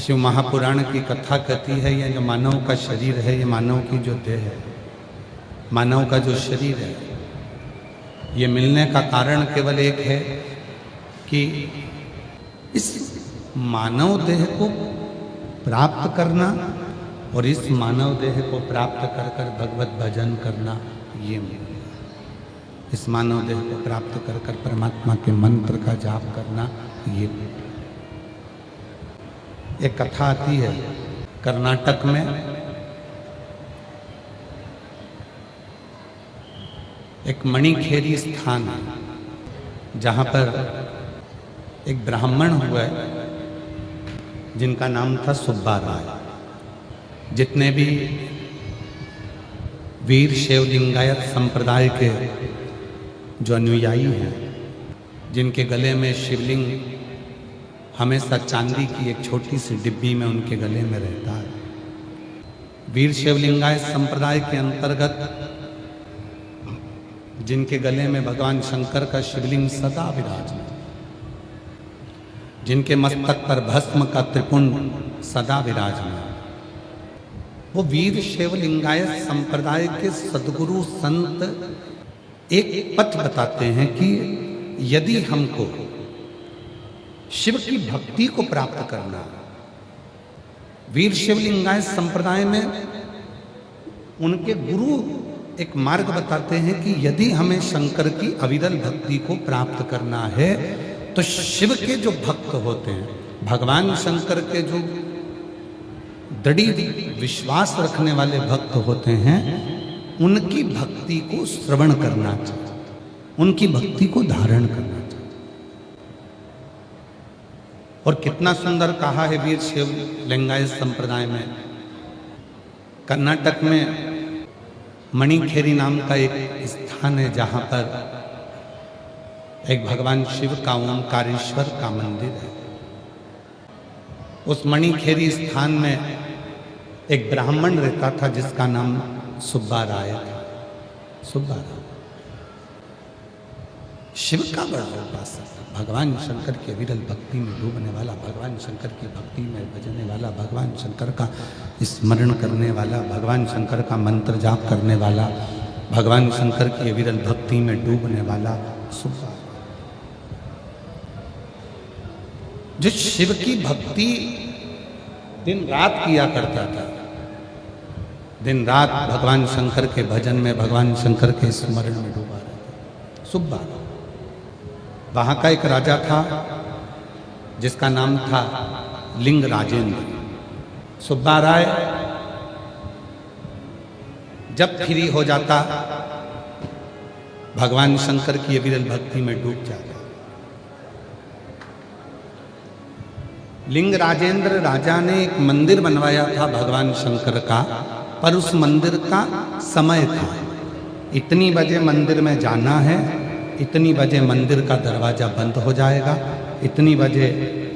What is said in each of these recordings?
शिव महापुराण की कथा कहती है ये जो मानव का शरीर है, ये मानव की जो देह है, मानव का जो शरीर है, ये मिलने का कारण केवल एक है कि इस मानव देह को प्राप्त करना और इस मानव देह को प्राप्त कर कर भगवत भजन करना, ये इस मानव देह को प्राप्त कर कर परमात्मा के मंत्र का जाप करना, ये एक कथा आती है कर्नाटक में। एक मणिखेरी स्थान है जहाँ पर एक ब्राह्मण हुआ है जिनका नाम था सुब्बा राय। जितने भी वीर शैव लिंगायत संप्रदाय के जो अनुयायी हैं, जिनके गले में शिवलिंग हमेशा चांदी की एक छोटी सी डिब्बी में उनके गले में रहता है, वीर शैव लिंगायत संप्रदाय के अंतर्गत जिनके गले में भगवान शंकर का शिवलिंग सदा विराजमान, जिनके मस्तक पर भस्म का त्रिपुंड सदा विराजमान, वो वीर शैव लिंगायत संप्रदाय के सद्गुरु संत एक पथ बताते हैं कि यदि हमको शिव की भक्ति को प्राप्त करना, वीर शैव लिंगायत संप्रदाय में उनके गुरु एक मार्ग बताते हैं कि यदि हमें शंकर की अविरल भक्ति को प्राप्त करना है तो शिव के जो भक्त होते हैं, भगवान शंकर के जो दृढ़ विश्वास रखने वाले भक्त होते हैं, उनकी भक्ति को श्रवण करना चाहिए, उनकी भक्ति को धारण करना चाहिए। और कितना सुंदर कहा है वीर शैव लिंगायत संप्रदाय में, कर्नाटक में मणिखेरी नाम का एक स्थान है जहाँ पर एक भगवान शिव का ओंकारेश्वर का मंदिर है। उस मणिखेरी स्थान में एक ब्राह्मण रहता था जिसका नाम सुब्बा राय था। सुब्बा राय शिव का बड़ा उपासक, भगवान शंकर की विरल भक्ति में डूबने वाला, भगवान शंकर की भक्ति में भजने वाला, भगवान शंकर का स्मरण करने वाला, भगवान शंकर का मंत्र जाप करने वाला, भगवान शंकर की विरल भक्ति में डूबने वाला सुब्बा, जो शिव की भक्ति दिन रात किया करता था, दिन रात भगवान शंकर के भजन में, भगवान शंकर के स्मरण में डूबा रहता। सुब्बा वहाँ का एक राजा था जिसका नाम था लिंग राजेंद्र। सुब्बा राय जब फ्री हो जाता भगवान शंकर की विरल भक्ति में डूब जाता। लिंग राजेंद्र राजा ने एक मंदिर बनवाया था भगवान शंकर का, पर उस मंदिर का समय था, इतनी बजे मंदिर में जाना है, इतनी बजे मंदिर का दरवाजा बंद हो जाएगा, इतनी बजे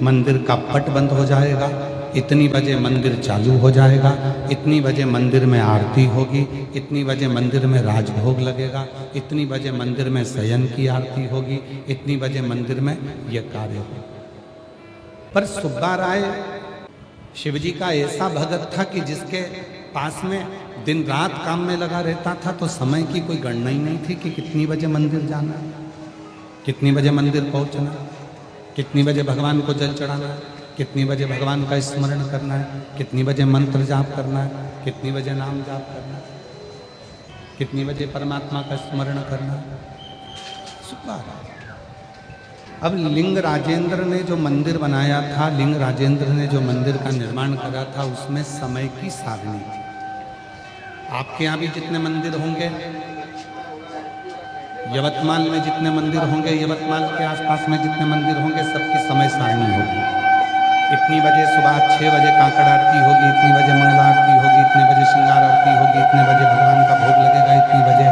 मंदिर का पट बंद हो जाएगा, इतनी बजे मंदिर चालू हो जाएगा, इतनी बजे मंदिर में आरती होगी, इतनी बजे मंदिर में राजभोग लगेगा, इतनी बजे मंदिर में शयन की आरती होगी, इतनी बजे मंदिर में यह कार्य होगा। पर सुब्बा राय शिवजी का ऐसा भगत था कि जिसके पास में दिन रात काम में लगा रहता था, तो समय की कोई गणना ही नहीं थी कि कितनी बजे मंदिर जाना है, कितनी बजे मंदिर पहुंचना, कितनी बजे भगवान को जल चढ़ाना है, कितनी बजे भगवान का स्मरण करना है, कितनी बजे मंत्र जाप करना है, कितनी बजे नाम जाप करना है, कितनी बजे परमात्मा का स्मरण करना है। सुब्बा अब लिंग राजेंद्र ने जो मंदिर बनाया था, लिंग राजेंद्र ने जो मंदिर का निर्माण करा था, उसमें समय की सारणी थी। आपके यहाँ भी जितने मंदिर होंगे, यवतमाल में जितने मंदिर होंगे, यवतमाल के आसपास में जितने मंदिर होंगे, सबकी समय सारणी होगी। इतनी बजे सुबह 6 बजे काकड़ आरती होगी, इतनी बजे मंगला आरती होगी, इतने बजे श्रृंगार आरती होगी, इतने बजे भगवान का भोग लगेगा, इतनी बजे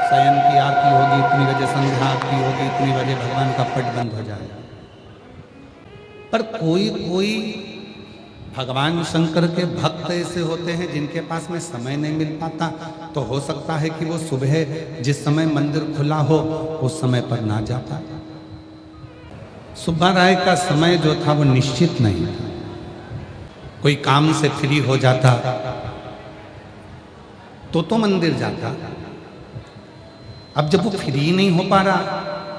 शयन की आरती होगी, इतनी बजे संध्या आरती होगी, इतनी बजे भगवान का पट बंद हो जाएगा। पर कोई कोई भगवान शंकर के भक्त ऐसे होते हैं जिनके पास में समय नहीं मिल पाता, तो हो सकता है कि वो सुबह जिस समय मंदिर खुला हो उस समय पर ना जा पाए। सुब्बा राय का समय जो था वो निश्चित नहीं था। कोई काम से फ्री हो जाता तो मंदिर जाता। अब जब वो फ्री नहीं हो पा रहा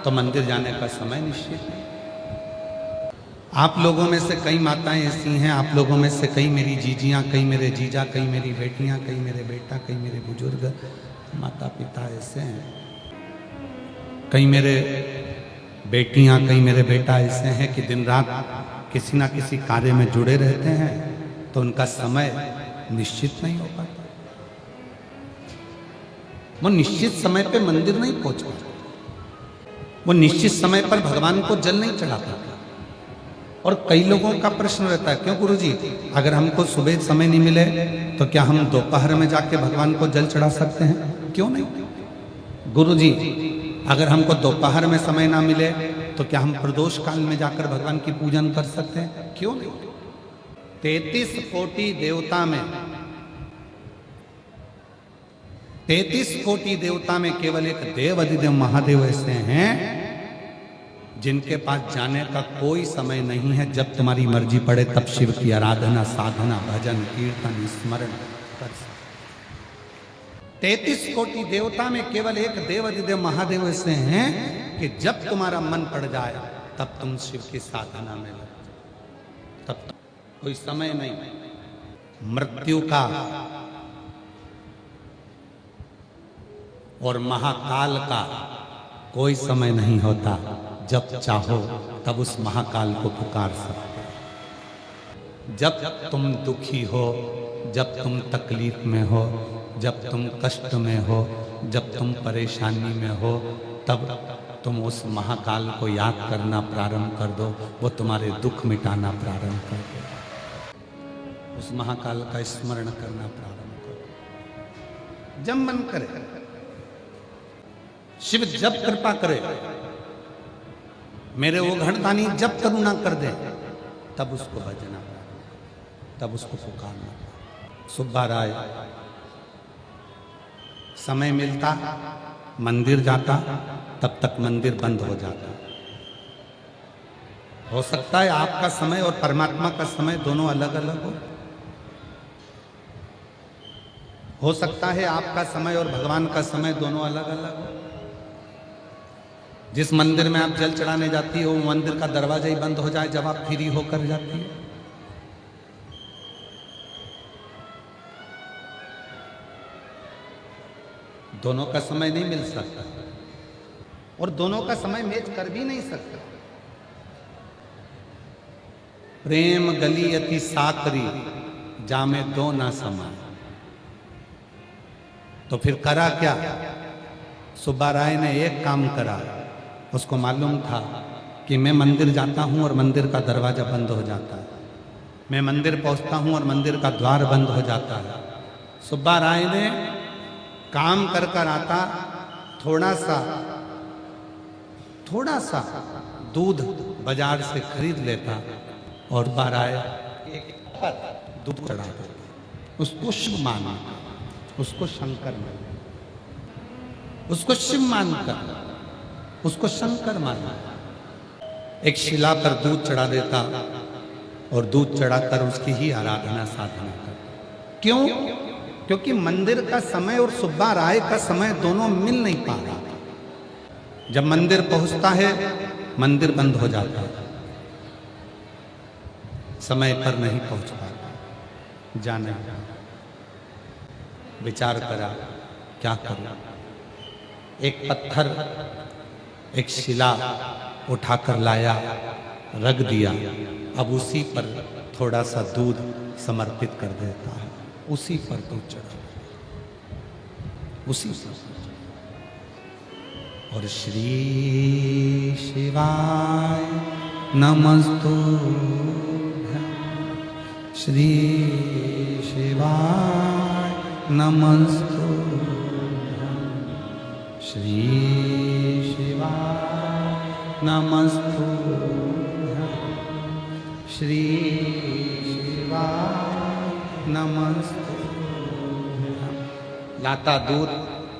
तो मंदिर जाने का समय निश्चित नहीं। आप लोगों में से कई माताएं ऐसी हैं, आप लोगों में से कई मेरी जीजियां, कई मेरे जीजा, कई मेरी बेटियां, कई मेरे बेटा, कई मेरे बुजुर्ग माता पिता ऐसे हैं, कई मेरे बेटियां, कई मेरे बेटा ऐसे हैं कि दिन रात किसी ना किसी कार्य में जुड़े रहते हैं, तो उनका समय निश्चित नहीं हो पाता। वो निश्चित समय पे मंदिर नहीं पहुंच पाते, वो निश्चित समय पर भगवान को जल नहीं चढ़ा पाते। और कई लोगों का प्रश्न रहता है, क्यों गुरुजी, अगर हमको सुबह समय नहीं मिले तो क्या हम दोपहर में जाके भगवान को जल चढ़ा सकते हैं? क्यों नहीं? गुरुजी, अगर हमको दोपहर में समय ना मिले तो क्या हम प्रदोष काल में जाकर भगवान की पूजन कर सकते हैं? क्यों नहीं? 33 कोटि देवता में 33 कोटि देवता में केवल एक देव अधिदेव महादेव ऐसे हैं जिनके पास जाने का कोई समय नहीं है। जब तुम्हारी मर्जी पड़े तब शिव की आराधना, साधना, भजन, कीर्तन, स्मरण कर सकते। 33 कोटि देवता में केवल एक देव अधिदेव महादेव ऐसे हैं कि जब तुम्हारा मन पड़ जाए तब तुम शिव की साधना में लग जाओ, तब कोई समय नहीं। मृत्यु का और महाकाल का कोई समय नहीं होता। जब चाहो तब उस महाकाल को पुकार सकते हो। जब तुम दुखी हो, जब तुम तकलीफ में हो, जब तुम कष्ट में हो, जब तुम परेशानी में हो, तब तुम उस महाकाल को याद करना प्रारंभ कर दो, वो तुम्हारे दुख मिटाना प्रारंभ कर दो। उस महाकाल का स्मरण करना प्रारंभ करो जब मन करे। शिव जब कृपा करे, मेरे वो घड़तानी जब करुणा कर दे, तब उसको भजना, तब उसको पुकारना। सुब्बा राय समय मिलता मंदिर जाता, तब तक मंदिर बंद हो जाता। हो सकता है आपका समय और परमात्मा का समय दोनों अलग अलग हो सकता है आपका समय और भगवान का समय दोनों अलग अलग हो। जिस मंदिर में आप जल चढ़ाने जाती हो, वो मंदिर का दरवाजा ही बंद हो जाए जब आप फ्री होकर जाती है। दोनों का समय नहीं मिल सकता और दोनों का समय मैच कर भी नहीं सकता। प्रेम गली अति साकरी, जामे दो ना समा। तो फिर करा क्या? सुब्बा राय ने एक काम करा। उसको मालूम था कि मैं मंदिर जाता हूं और मंदिर का दरवाजा बंद हो जाता है, मैं मंदिर पहुंचता हूं और मंदिर का द्वार बंद हो जाता है। सुब्बा राय ने काम कर कर आता, थोड़ा सा दूध बाजार से खरीद लेता और बाराय एक दूध चढ़ा देता। उसको शिव माना, उसको शंकर माना, उसको शिव मानकर उसको शंकर माना। एक शिला पर दूध चढ़ा देता और दूध चढ़ाकर उसकी ही आराधना साधना कर। क्यों? क्योंकि मंदिर का समय और सुब्बा राय का समय दोनों मिल नहीं पा रहा। जब मंदिर पहुंचता है, मंदिर बंद हो जाता है, समय पर नहीं पहुंच पाता। जाने विचार करा क्या करूं। एक पत्थर, एक शिला उठाकर लाया, रख दिया। अब उसी पर थोड़ा सा दूध समर्पित कर देता है, उसी पर दूध चढ़ा, उसी पर। और श्री शिवाय नमस्तुभ्यं, श्री शिवाय नमस्तुभ्यं, श्री नमस्तुभ्यं, श्री शिवाय नमस्तुभ्यं। लाता दूध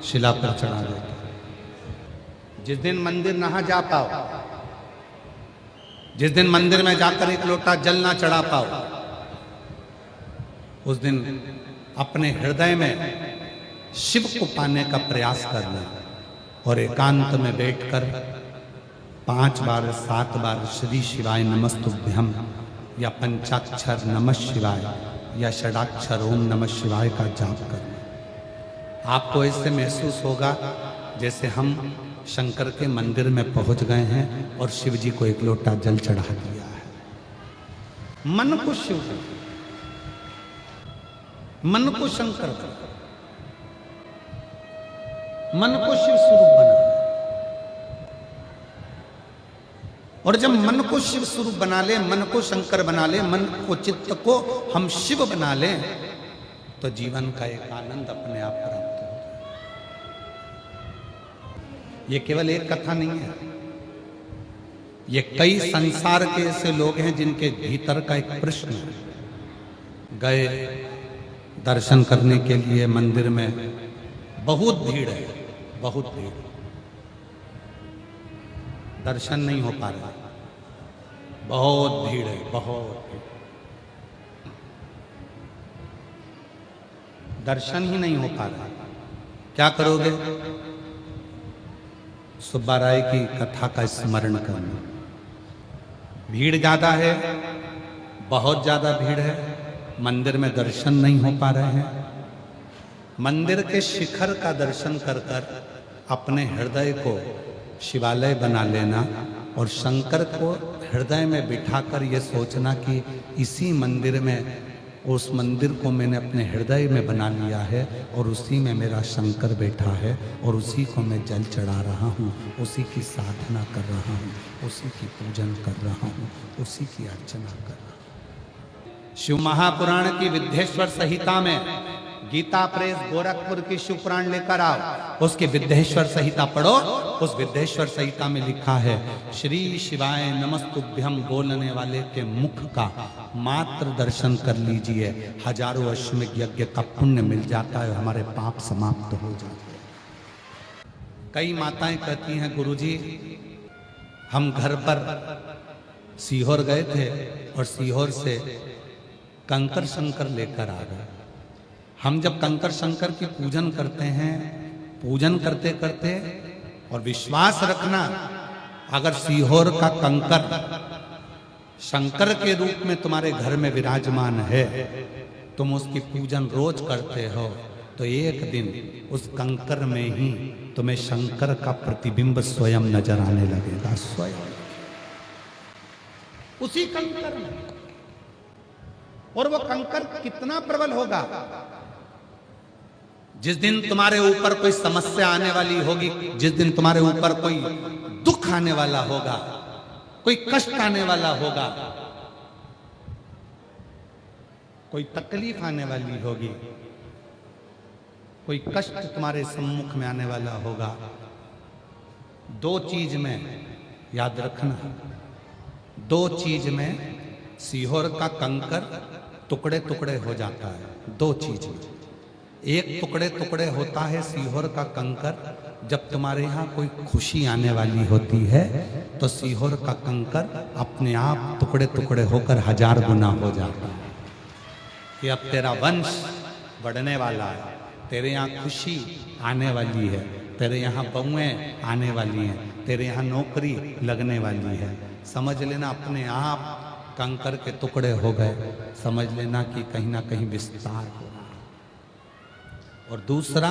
शिला पर चढ़ा देता। जिस दिन मंदिर ना जा पाओ, जिस दिन मंदिर में जाकर एक लोटा जल ना चढ़ा पाओ, उस दिन अपने हृदय में शिव को पाने का प्रयास करना और एकांत में बैठकर 5 बार 7 बार श्री शिवाय नमस्तुभ्यम या पंचाक्षर नमः शिवाय या षडाक्षर ओम नमः शिवाय का जाप करना। आपको ऐसे महसूस होगा जैसे हम शंकर के मंदिर में पहुंच गए हैं और शिव जी को एक लोटा जल चढ़ा दिया है। मन को शिव को, मन को शंकर का, मन को शिव स्वरूप बना। और जब मन को शिव स्वरूप बना ले, मन को शंकर बना ले, मन को चित्त को हम शिव बना ले, तो जीवन का एक आनंद अपने आप प्राप्त हो। ये केवल एक कथा नहीं है, ये कई संसार के ऐसे लोग हैं जिनके भीतर का एक प्रश्न है। गए दर्शन करने के लिए मंदिर में, बहुत भीड़ है, बहुत भीड़, दर्शन नहीं हो पा रहा, बहुत भीड़ है, बहुत भीड़, दर्शन ही नहीं हो पा रहा। क्या करोगे? सुब्बा राय की कथा का स्मरण करना। भीड़ ज्यादा है, बहुत ज्यादा भीड़ है, मंदिर में दर्शन नहीं हो पा रहे हैं। मंदिर के शिखर का दर्शन कर कर अपने हृदय को शिवालय बना लेना और शंकर को हृदय में बिठाकर ये सोचना कि इसी मंदिर में, उस मंदिर को मैंने अपने हृदय में बना लिया है और उसी में मेरा शंकर बैठा है और उसी को मैं जल चढ़ा रहा हूँ, उसी की साधना कर रहा हूँ, उसी की पूजन कर रहा हूँ, उसी की अर्चना कर रहा हूँ। शिव महापुराण की विद्येश्वर संहिता में, गीता प्रेस गोरखपुर की शिव पुराण लेकर आओ, उसकी विद्येश्वर संहिता पढ़ो। उस विद्येश्वर संहिता में लिखा है, श्री शिवाय नमस्तुभ्यम बोलने वाले के मुख का मात्र दर्शन कर लीजिए, हजारों अश्वमेध यज्ञ का पुण्य मिल जाता है, हमारे पाप समाप्त हो जाते हैं। कई माताएं कहती हैं, गुरुजी हम घर पर सीहोर गए थे और सीहोर से कंकर शंकर लेकर आ गए। हम जब कंकर शंकर की पूजन करते हैं, पूजन करते करते, और विश्वास रखना अगर सीहोर का कंकर शंकर के रूप में तुम्हारे घर में विराजमान है, तुम उसकी पूजन रोज करते हो, तो एक दिन उस कंकर में ही तुम्हें शंकर का प्रतिबिंब स्वयं नजर आने लगेगा, स्वयं उसी कंकर में। और वो कंकर कितना प्रबल होगा? जिस दिन तुम्हारे ऊपर कोई समस्या आने वाली होगी, जिस दिन तुम्हारे ऊपर कोई दुख आने वाला होगा, कोई कष्ट आने वाला होगा, कोई तकलीफ आने वाली होगी, कोई कष्ट तुम्हारे सम्मुख में आने वाला होगा, 2 चीज में याद रखना, 2 चीज में सीहोर का कंकर टुकड़े टुकड़े हो जाता है। 2 चीज में, एक टुकड़े टुकड़े होता है सीहोर का कंकर जब तुम्हारे यहाँ कोई खुशी आने वाली होती है, तो सीहोर का कंकर अपने आप टुकड़े टुकड़े होकर 1000 गुना हो जाता है कि अब तेरा वंश बढ़ने वाला है, तेरे यहाँ खुशी आने वाली है, तेरे यहाँ बहुएं आने वाली हैं, तेरे यहाँ नौकरी लगने वाली है। समझ लेना अपने आप कंकर के टुकड़े हो गए, समझ लेना कि कहीं ना कहीं विस्तार हो रहा है। और दूसरा,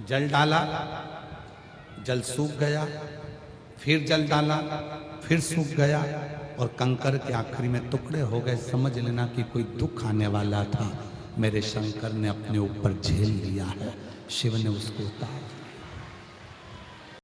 जल डाला, जल सूख गया, फिर जल डाला, फिर सूख गया और कंकर के आखिरी में टुकड़े हो गए। समझ लेना कि कोई दुख आने वाला था, मेरे शंकर ने अपने ऊपर झेल लिया है, शिव ने उसको उतार